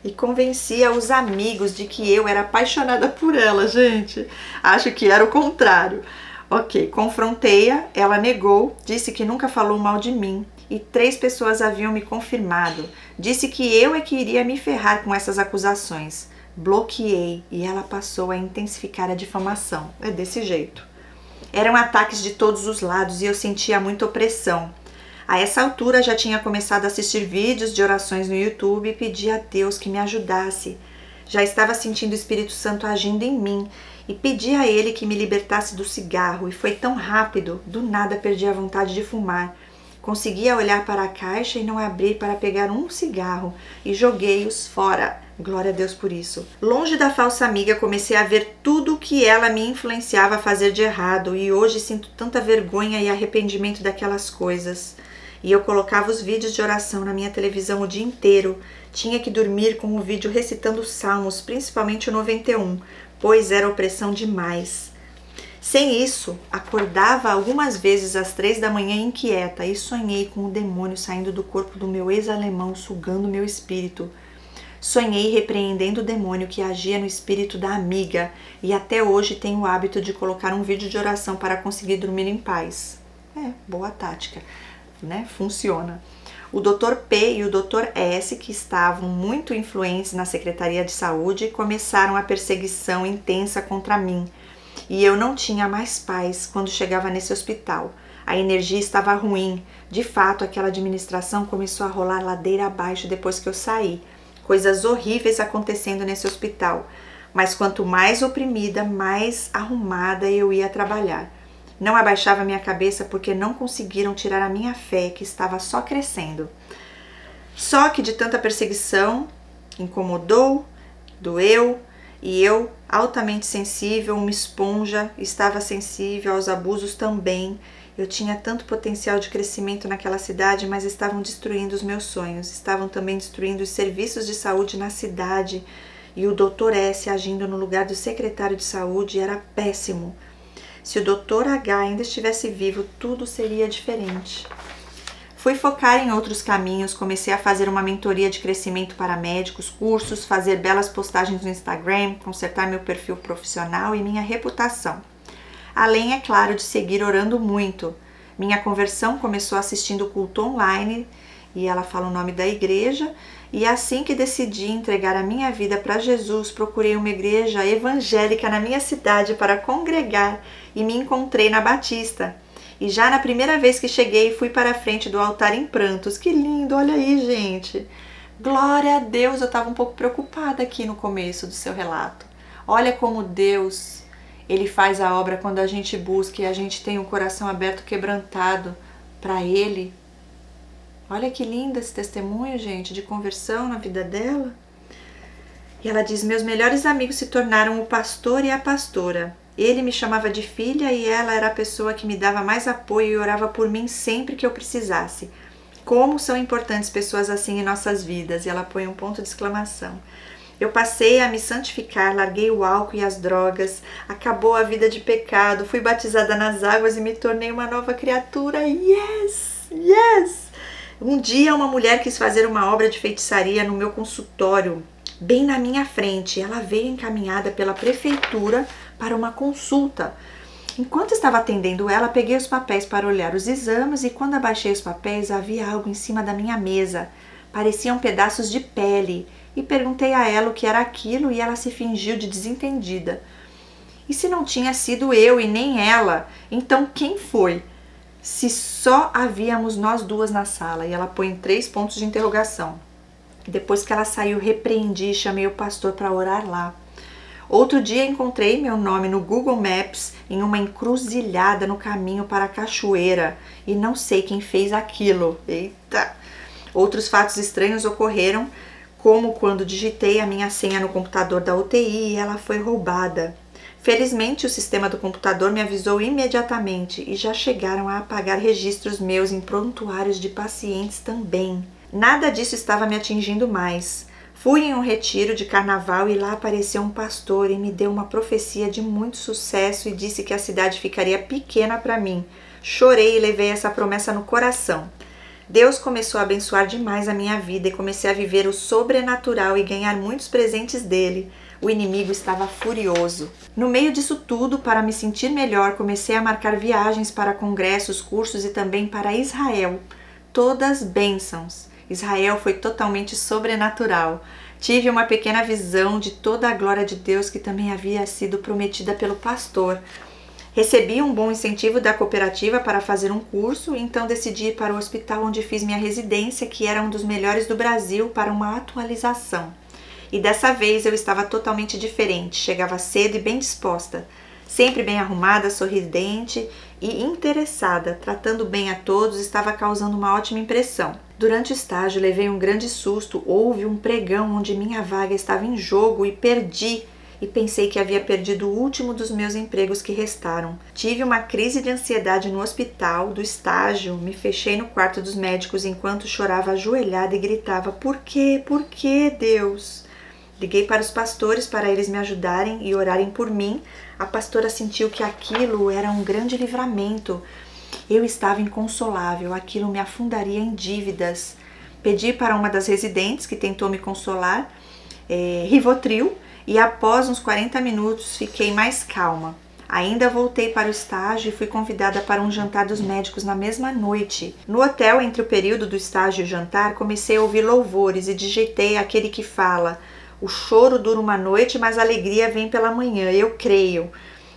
E convencia os amigos de que eu era apaixonada por ela, gente. Acho que era o contrário. Ok, confrontei-a, ela negou, disse que nunca falou mal de mim. E 3 pessoas haviam me confirmado. Disse que eu é que iria me ferrar com essas acusações. Bloqueei e ela passou a intensificar a difamação. É desse jeito. Eram ataques de todos os lados e eu sentia muita opressão. A essa altura já tinha começado a assistir vídeos de orações no YouTube e pedi a Deus que me ajudasse. Já estava sentindo o Espírito Santo agindo em mim e pedi a Ele que me libertasse do cigarro e foi tão rápido, do nada perdi a vontade de fumar. Conseguia olhar para a caixa e não abrir para pegar um cigarro e joguei-os fora. Glória a Deus por isso. Longe da falsa amiga, comecei a ver tudo o que ela me influenciava a fazer de errado e hoje sinto tanta vergonha e arrependimento daquelas coisas. E eu colocava os vídeos de oração na minha televisão o dia inteiro. Tinha que dormir com o vídeo recitando os salmos, principalmente o 91, pois era opressão demais. Sem isso, acordava algumas vezes às 3 da manhã inquieta e sonhei com o demônio saindo do corpo do meu ex-alemão, sugando meu espírito. Sonhei repreendendo o demônio que agia no espírito da amiga e até hoje tenho o hábito de colocar um vídeo de oração para conseguir dormir em paz. Boa tática, né? Funciona. O Dr. P e o Dr. S, que estavam muito influentes na Secretaria de Saúde, começaram a perseguição intensa contra mim. E eu não tinha mais paz quando chegava nesse hospital. A energia estava ruim. De fato, aquela administração começou a rolar ladeira abaixo depois que eu saí. Coisas horríveis acontecendo nesse hospital. Mas quanto mais oprimida, mais arrumada eu ia trabalhar. Não abaixava minha cabeça porque não conseguiram tirar a minha fé, que estava só crescendo. Só que de tanta perseguição, incomodou, doeu, e eu, altamente sensível, uma esponja, estava sensível aos abusos também. Eu tinha tanto potencial de crescimento naquela cidade, mas estavam destruindo os meus sonhos. Estavam também destruindo os serviços de saúde na cidade. E o Dr. S agindo no lugar do secretário de saúde era péssimo. Se o Dr. H ainda estivesse vivo, tudo seria diferente. Fui focar em outros caminhos, comecei a fazer uma mentoria de crescimento para médicos, cursos, fazer belas postagens no Instagram, consertar meu perfil profissional e minha reputação. Além, é claro, de seguir orando muito. Minha conversão começou assistindo o culto online, e ela fala o nome da igreja, E assim que decidi entregar a minha vida para Jesus, procurei uma igreja evangélica na minha cidade para congregar e me encontrei na Batista. E já na primeira vez que cheguei, fui para a frente do altar em prantos. Que lindo, olha aí, gente. Glória a Deus, eu estava um pouco preocupada aqui no começo do seu relato. Olha como Deus, Ele faz a obra quando a gente busca e a gente tem o coração aberto, quebrantado para Ele. Olha que lindo esse testemunho, gente, de conversão na vida dela. E ela diz: meus melhores amigos se tornaram o pastor e a pastora. Ele me chamava de filha e ela era a pessoa que me dava mais apoio e orava por mim sempre que eu precisasse. Como são importantes pessoas assim em nossas vidas. E ela põe um ponto de exclamação. Eu passei a me santificar, larguei o álcool e as drogas, acabou a vida de pecado, fui batizada nas águas e me tornei uma nova criatura. Yes! Yes! Um dia uma mulher quis fazer uma obra de feitiçaria no meu consultório, bem na minha frente. Ela veio encaminhada pela prefeitura para uma consulta. Enquanto estava atendendo ela, peguei os papéis para olhar os exames e quando abaixei os papéis havia algo em cima da minha mesa. Pareciam pedaços de pele e perguntei a ela o que era aquilo e ela se fingiu de desentendida. E se não tinha sido eu e nem ela, então quem foi? Se só havíamos nós duas na sala. E ela põe 3 pontos de interrogação. Depois que ela saiu, repreendi e chamei o pastor para orar lá. Outro dia encontrei meu nome no Google Maps em uma encruzilhada no caminho para a cachoeira e não sei quem fez aquilo. Eita! Outros fatos estranhos ocorreram, como quando digitei a minha senha no computador da UTI e ela foi roubada. Felizmente, o sistema do computador me avisou imediatamente e já chegaram a apagar registros meus em prontuários de pacientes também. Nada disso estava me atingindo mais. Fui em um retiro de carnaval e lá apareceu um pastor e me deu uma profecia de muito sucesso e disse que a cidade ficaria pequena para mim. Chorei e levei essa promessa no coração. Deus começou a abençoar demais a minha vida e comecei a viver o sobrenatural e ganhar muitos presentes dele. O inimigo estava furioso. No meio disso tudo, para me sentir melhor, comecei a marcar viagens para congressos, cursos e também para Israel. Todas bênçãos. Israel foi totalmente sobrenatural. Tive uma pequena visão de toda a glória de Deus que também havia sido prometida pelo pastor. Recebi um bom incentivo da cooperativa para fazer um curso, então decidi ir para o hospital onde fiz minha residência, que era um dos melhores do Brasil, para uma atualização. E dessa vez eu estava totalmente diferente, chegava cedo e bem disposta, sempre bem arrumada, sorridente e interessada, tratando bem a todos, estava causando uma ótima impressão. Durante o estágio levei um grande susto, houve um pregão onde minha vaga estava em jogo e perdi, e pensei que havia perdido o último dos meus empregos que restaram. Tive uma crise de ansiedade no hospital do estágio, me fechei no quarto dos médicos enquanto chorava ajoelhada e gritava: Por quê? Por quê, Deus? Liguei para os pastores para eles me ajudarem e orarem por mim. A pastora sentiu que aquilo era um grande livramento. Eu estava inconsolável, aquilo me afundaria em dívidas. Pedi para uma das residentes que tentou me consolar, Rivotril, e após uns 40 minutos fiquei mais calma. Ainda voltei para o estágio e fui convidada para um jantar dos médicos na mesma noite. No hotel, entre o período do estágio e o jantar, comecei a ouvir louvores e digitei aquele que fala: o choro dura uma noite, mas a alegria vem pela manhã, eu creio.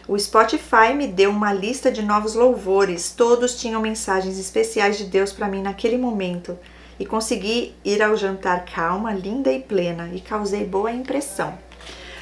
O Spotify me deu uma lista de novos louvores, todos tinham mensagens especiais de Deus para mim naquele momento. E consegui ir ao jantar calma, linda e plena, e causei boa impressão.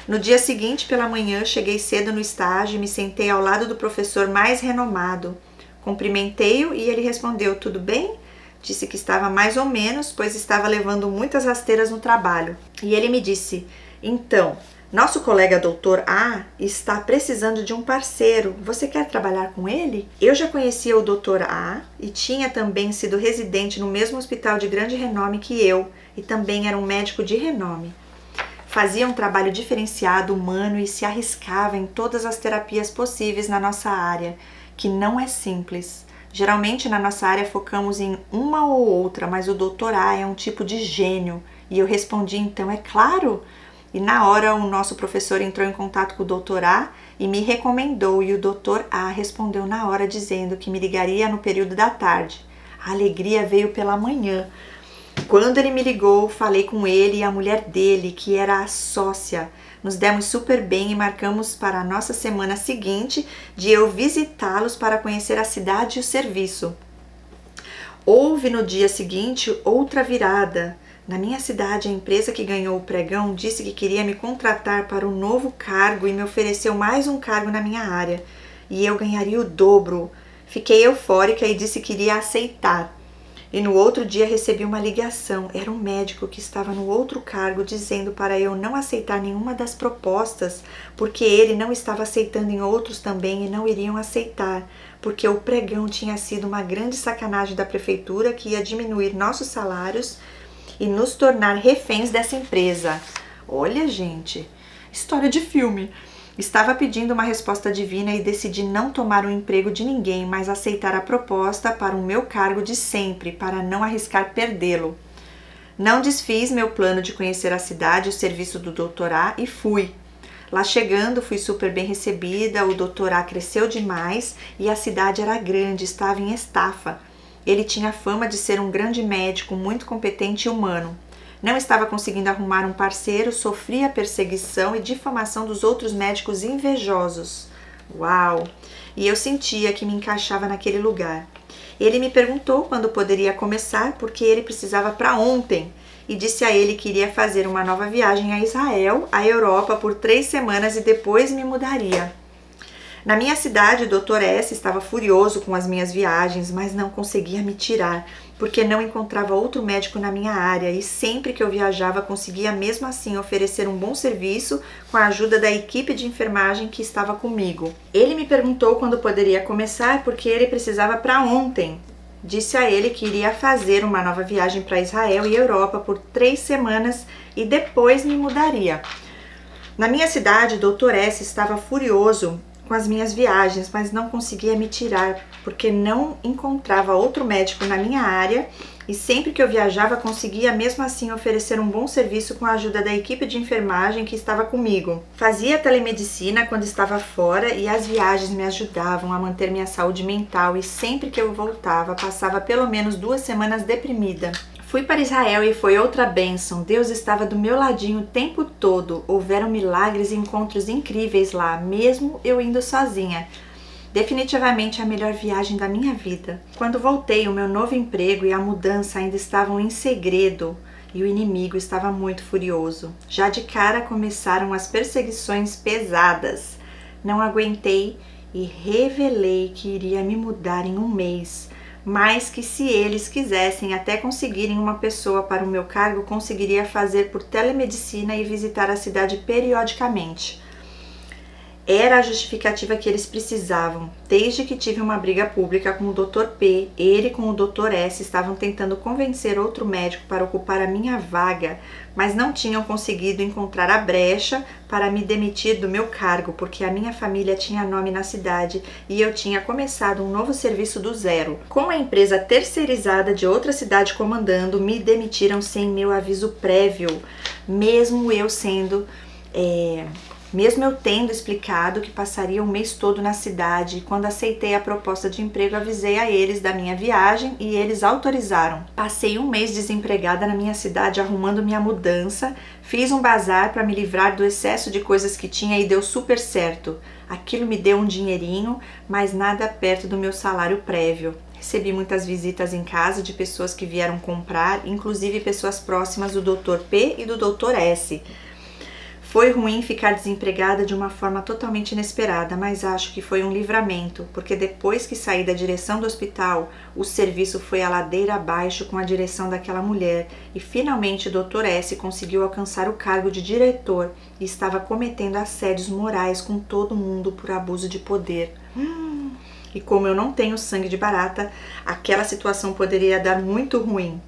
No dia seguinte, pela manhã, cheguei cedo no estágio e me sentei ao lado do professor mais renomado. Cumprimentei-o e ele respondeu: tudo bem? Disse que estava mais ou menos, pois estava levando muitas rasteiras no trabalho. E ele me disse: então, nosso colega Dr. A está precisando de um parceiro. Você quer trabalhar com ele? Eu já conhecia o Dr. A e tinha também sido residente no mesmo hospital de grande renome que eu, e também era um médico de renome. Fazia um trabalho diferenciado, humano e se arriscava em todas as terapias possíveis na nossa área, que não é simples. Geralmente na nossa área focamos em uma ou outra, mas o Dr. A é um tipo de gênio. E eu respondi: então, é claro. E na hora o nosso professor entrou em contato com o Dr. A e me recomendou, e o Dr. A respondeu na hora dizendo que me ligaria no período da tarde. A alegria veio pela manhã. Quando ele me ligou, falei com ele e a mulher dele, que era a sócia. Nos demos super bem e marcamos para a nossa semana seguinte de eu visitá-los para conhecer a cidade e o serviço. Houve no dia seguinte outra virada. Na minha cidade, a empresa que ganhou o pregão disse que queria me contratar para um novo cargo e me ofereceu mais um cargo na minha área. E eu ganharia o dobro. Fiquei eufórica e disse que iria aceitar. E no outro dia recebi uma ligação. Era um médico que estava no outro cargo dizendo para eu não aceitar nenhuma das propostas, porque ele não estava aceitando em outros também e não iriam aceitar, porque o pregão tinha sido uma grande sacanagem da prefeitura que ia diminuir nossos salários e nos tornar reféns dessa empresa. Olha, gente, história de filme. Estava pedindo uma resposta divina e decidi não tomar o emprego de ninguém, mas aceitar a proposta para o meu cargo de sempre, para não arriscar perdê-lo. Não desfiz meu plano de conhecer a cidade e o serviço do Dr. A e fui. Lá chegando, fui super bem recebida, o Dr. A cresceu demais e a cidade era grande, estava em estafa. Ele tinha fama de ser um grande médico, muito competente e humano. Não estava conseguindo arrumar um parceiro, sofria perseguição e difamação dos outros médicos invejosos. Uau! E eu sentia que me encaixava naquele lugar. Ele me perguntou quando poderia começar, porque ele precisava para ontem, e disse a ele que iria fazer uma nova viagem a Israel, à Europa, por 3 semanas e depois me mudaria. Na minha cidade, o Dr. S. estava furioso com as minhas viagens, mas não conseguia me tirar, porque não encontrava outro médico na minha área e sempre que eu viajava conseguia mesmo assim oferecer um bom serviço com a ajuda da equipe de enfermagem que estava comigo. Ele me perguntou quando poderia começar porque ele precisava para ontem. Disse a ele que iria fazer uma nova viagem para Israel e Europa por 3 semanas e depois me mudaria. Na minha cidade, o Dr. S. estava furioso com as minhas viagens, mas não conseguia me tirar, porque não encontrava outro médico na minha área e sempre que eu viajava conseguia mesmo assim oferecer um bom serviço com a ajuda da equipe de enfermagem que estava comigo. Fazia telemedicina quando estava fora e as viagens me ajudavam a manter minha saúde mental e sempre que eu voltava passava pelo menos 2 semanas deprimida. Fui para Israel e foi outra bênção. Deus estava do meu ladinho o tempo todo. Houveram milagres e encontros incríveis lá, mesmo eu indo sozinha. Definitivamente a melhor viagem da minha vida. Quando voltei, o meu novo emprego e a mudança ainda estavam em segredo e o inimigo estava muito furioso. Já de cara começaram as perseguições pesadas. Não aguentei e revelei que iria me mudar em 1 mês. Mas que se eles quisessem até conseguirem uma pessoa para o meu cargo, conseguiria fazer por telemedicina e visitar a cidade periodicamente. Era a justificativa que eles precisavam. Desde que tive uma briga pública com o Dr. P, ele com o Dr. S estavam tentando convencer outro médico para ocupar a minha vaga, mas não tinham conseguido encontrar a brecha para me demitir do meu cargo, porque a minha família tinha nome na cidade e eu tinha começado um novo serviço do zero. Com a empresa terceirizada de outra cidade comandando, me demitiram sem meu aviso prévio, mesmo eu tendo explicado que passaria o mês todo na cidade. Quando aceitei a proposta de emprego, avisei a eles da minha viagem e eles autorizaram. Passei 1 mês desempregada na minha cidade arrumando minha mudança, fiz um bazar para me livrar do excesso de coisas que tinha e deu super certo. Aquilo me deu um dinheirinho, mas nada perto do meu salário prévio. Recebi muitas visitas em casa de pessoas que vieram comprar, inclusive pessoas próximas do Dr. P e do Dr. S. Foi ruim ficar desempregada de uma forma totalmente inesperada, mas acho que foi um livramento, porque depois que saí da direção do hospital, o serviço foi a ladeira abaixo com a direção daquela mulher e finalmente o Dr. S conseguiu alcançar o cargo de diretor e estava cometendo assédios morais com todo mundo por abuso de poder. E como eu não tenho sangue de barata, aquela situação poderia dar muito ruim.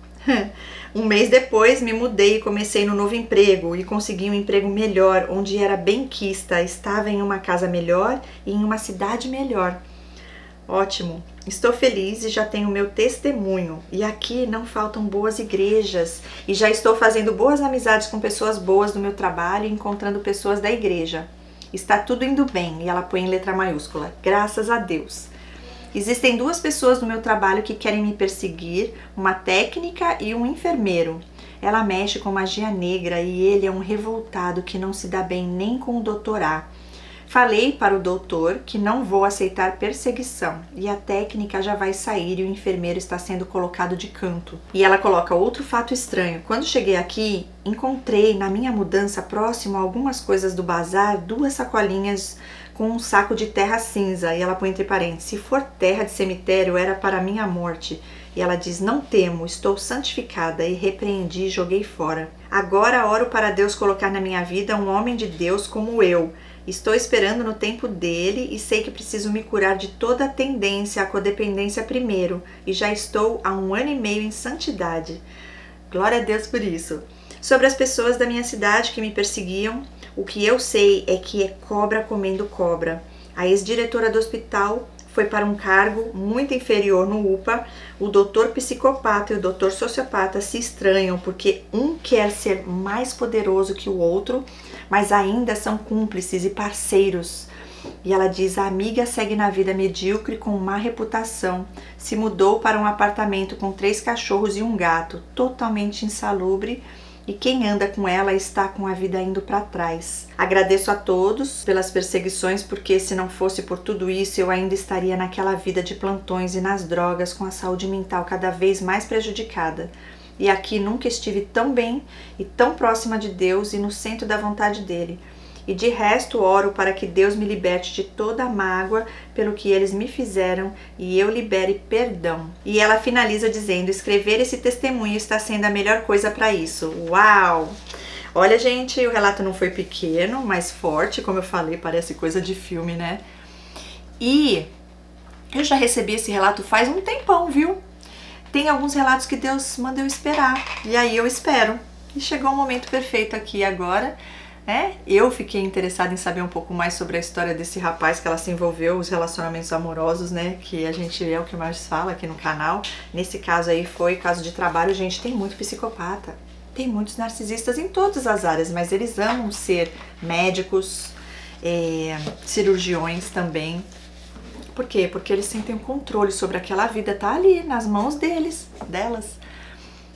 1 mês depois me mudei e comecei no novo emprego e consegui um emprego melhor, onde era benquista, estava em uma casa melhor e em uma cidade melhor. Ótimo, estou feliz e já tenho meu testemunho. E aqui não faltam boas igrejas e já estou fazendo boas amizades com pessoas boas do meu trabalho e encontrando pessoas da igreja. Está tudo indo bem, e ela põe em letra maiúscula, graças a Deus. Existem duas pessoas no meu trabalho que querem me perseguir, uma técnica e um enfermeiro. Ela mexe com magia negra e ele é um revoltado que não se dá bem nem com o Dr. A. Falei para o doutor que não vou aceitar perseguição e a técnica já vai sair e o enfermeiro está sendo colocado de canto. E ela coloca outro fato estranho. Quando cheguei aqui, encontrei na minha mudança próximo a algumas coisas do bazar, 2 sacolinhas com um saco de terra cinza. E ela põe entre parênteses, se for terra de cemitério, era para minha morte. E ela diz, não temo, estou santificada, e repreendi e joguei fora. Agora oro para Deus colocar na minha vida um homem de Deus como eu. Estou esperando no tempo dele e sei que preciso me curar de toda a tendência à codependência primeiro. E já estou há 1 ano e meio em santidade. Glória a Deus por isso. Sobre as pessoas da minha cidade que me perseguiam, o que eu sei é que é cobra comendo cobra. A ex-diretora do hospital foi para um cargo muito inferior no UPA. O doutor psicopata e o doutor sociopata se estranham porque um quer ser mais poderoso que o outro, mas ainda são cúmplices e parceiros. E ela diz, a amiga segue na vida medíocre com má reputação. Se mudou para um apartamento com 3 cachorros e um gato, totalmente insalubre, e quem anda com ela está com a vida indo para trás. Agradeço a todos pelas perseguições, porque se não fosse por tudo isso, eu ainda estaria naquela vida de plantões e nas drogas, com a saúde mental cada vez mais prejudicada. E aqui nunca estive tão bem e tão próxima de Deus e no centro da vontade dele. E de resto oro para que Deus me liberte de toda a mágoa pelo que eles me fizeram e eu libere perdão. E ela finaliza dizendo, escrever esse testemunho está sendo a melhor coisa para isso. Uau! Olha, gente, o relato não foi pequeno, mas forte, como eu falei, parece coisa de filme, né? E eu já recebi esse relato faz um tempão, viu? Tem alguns relatos que Deus manda eu esperar, e aí eu espero. E chegou o momento perfeito aqui agora, né? Eu fiquei interessada em saber um pouco mais sobre a história desse rapaz que ela se envolveu, os relacionamentos amorosos, né? Que a gente é o que mais fala aqui no canal. Nesse caso aí foi caso de trabalho, gente, tem muito psicopata. Tem muitos narcisistas em todas as áreas, mas eles amam ser médicos, cirurgiões também. Por quê? Porque eles sentem o controle sobre aquela vida, tá ali nas mãos delas.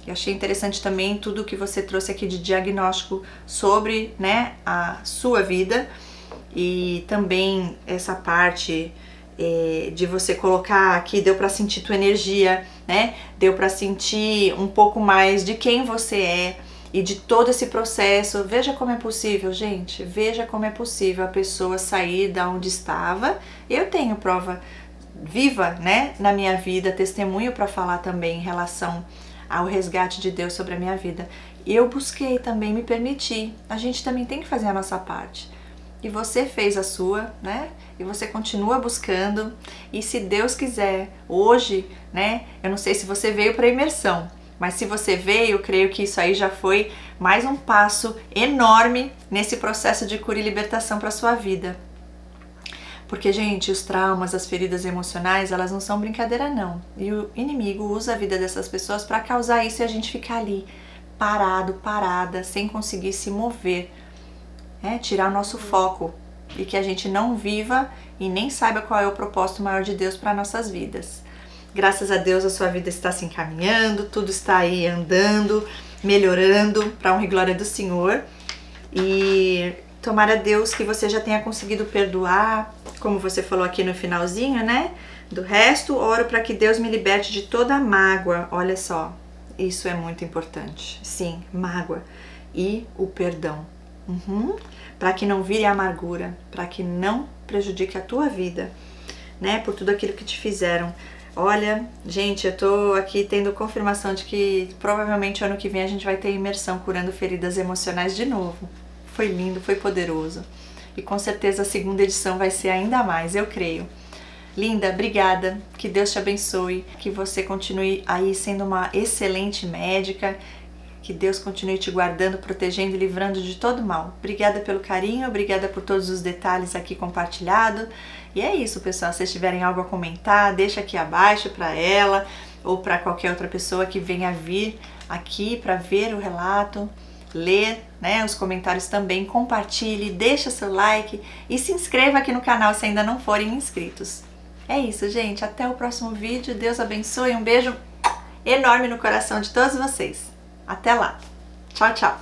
Eu achei interessante também tudo que você trouxe aqui de diagnóstico sobre, né, a sua vida e também essa parte de você colocar aqui, deu pra sentir tua energia, né? Deu pra sentir um pouco mais de quem você é e de todo esse processo. Veja como é possível, gente, veja como é possível a pessoa sair da onde estava. Eu tenho prova viva, né, na minha vida, testemunho para falar também em relação ao resgate de Deus sobre a minha vida. Eu busquei também me permitir. A gente também tem que fazer a nossa parte. E você fez a sua, né? E você continua buscando. E se Deus quiser, hoje, né? Eu não sei se você veio para imersão, mas se você veio, eu creio que isso aí já foi mais um passo enorme nesse processo de cura e libertação para sua vida. Porque, gente, os traumas, as feridas emocionais, elas não são brincadeira não. E o inimigo usa a vida dessas pessoas para causar isso e a gente ficar ali, parado, parada, sem conseguir se mover, né? Tirar o nosso foco e que a gente não viva e nem saiba qual é o propósito maior de Deus para nossas vidas. Graças a Deus a sua vida está se encaminhando, tudo está aí andando, melhorando para a honra e glória do Senhor. E tomara a Deus que você já tenha conseguido perdoar, como você falou aqui no finalzinho, né? Do resto, oro para que Deus me liberte de toda a mágoa. Olha só, isso é muito importante. Sim, mágoa e o perdão. Para que não vire amargura, para que não prejudique a tua vida, né? Por tudo aquilo que te fizeram. Olha, gente, eu tô aqui tendo confirmação de que provavelmente ano que vem a gente vai ter imersão curando feridas emocionais de novo. Foi lindo, foi poderoso. E com certeza a segunda edição vai ser ainda mais, eu creio. Linda, obrigada. Que Deus te abençoe. Que você continue aí sendo uma excelente médica. Que Deus continue te guardando, protegendo e livrando de todo mal. Obrigada pelo carinho, obrigada por todos os detalhes aqui compartilhados. E é isso, pessoal. Se vocês tiverem algo a comentar, deixa aqui abaixo para ela ou para qualquer outra pessoa que venha vir aqui para ver o relato, ler, né, os comentários também, compartilhe, deixa seu like e se inscreva aqui no canal se ainda não forem inscritos. É isso, gente. Até o próximo vídeo. Deus abençoe. Um beijo enorme no coração de todos vocês. Até lá. Tchau, tchau.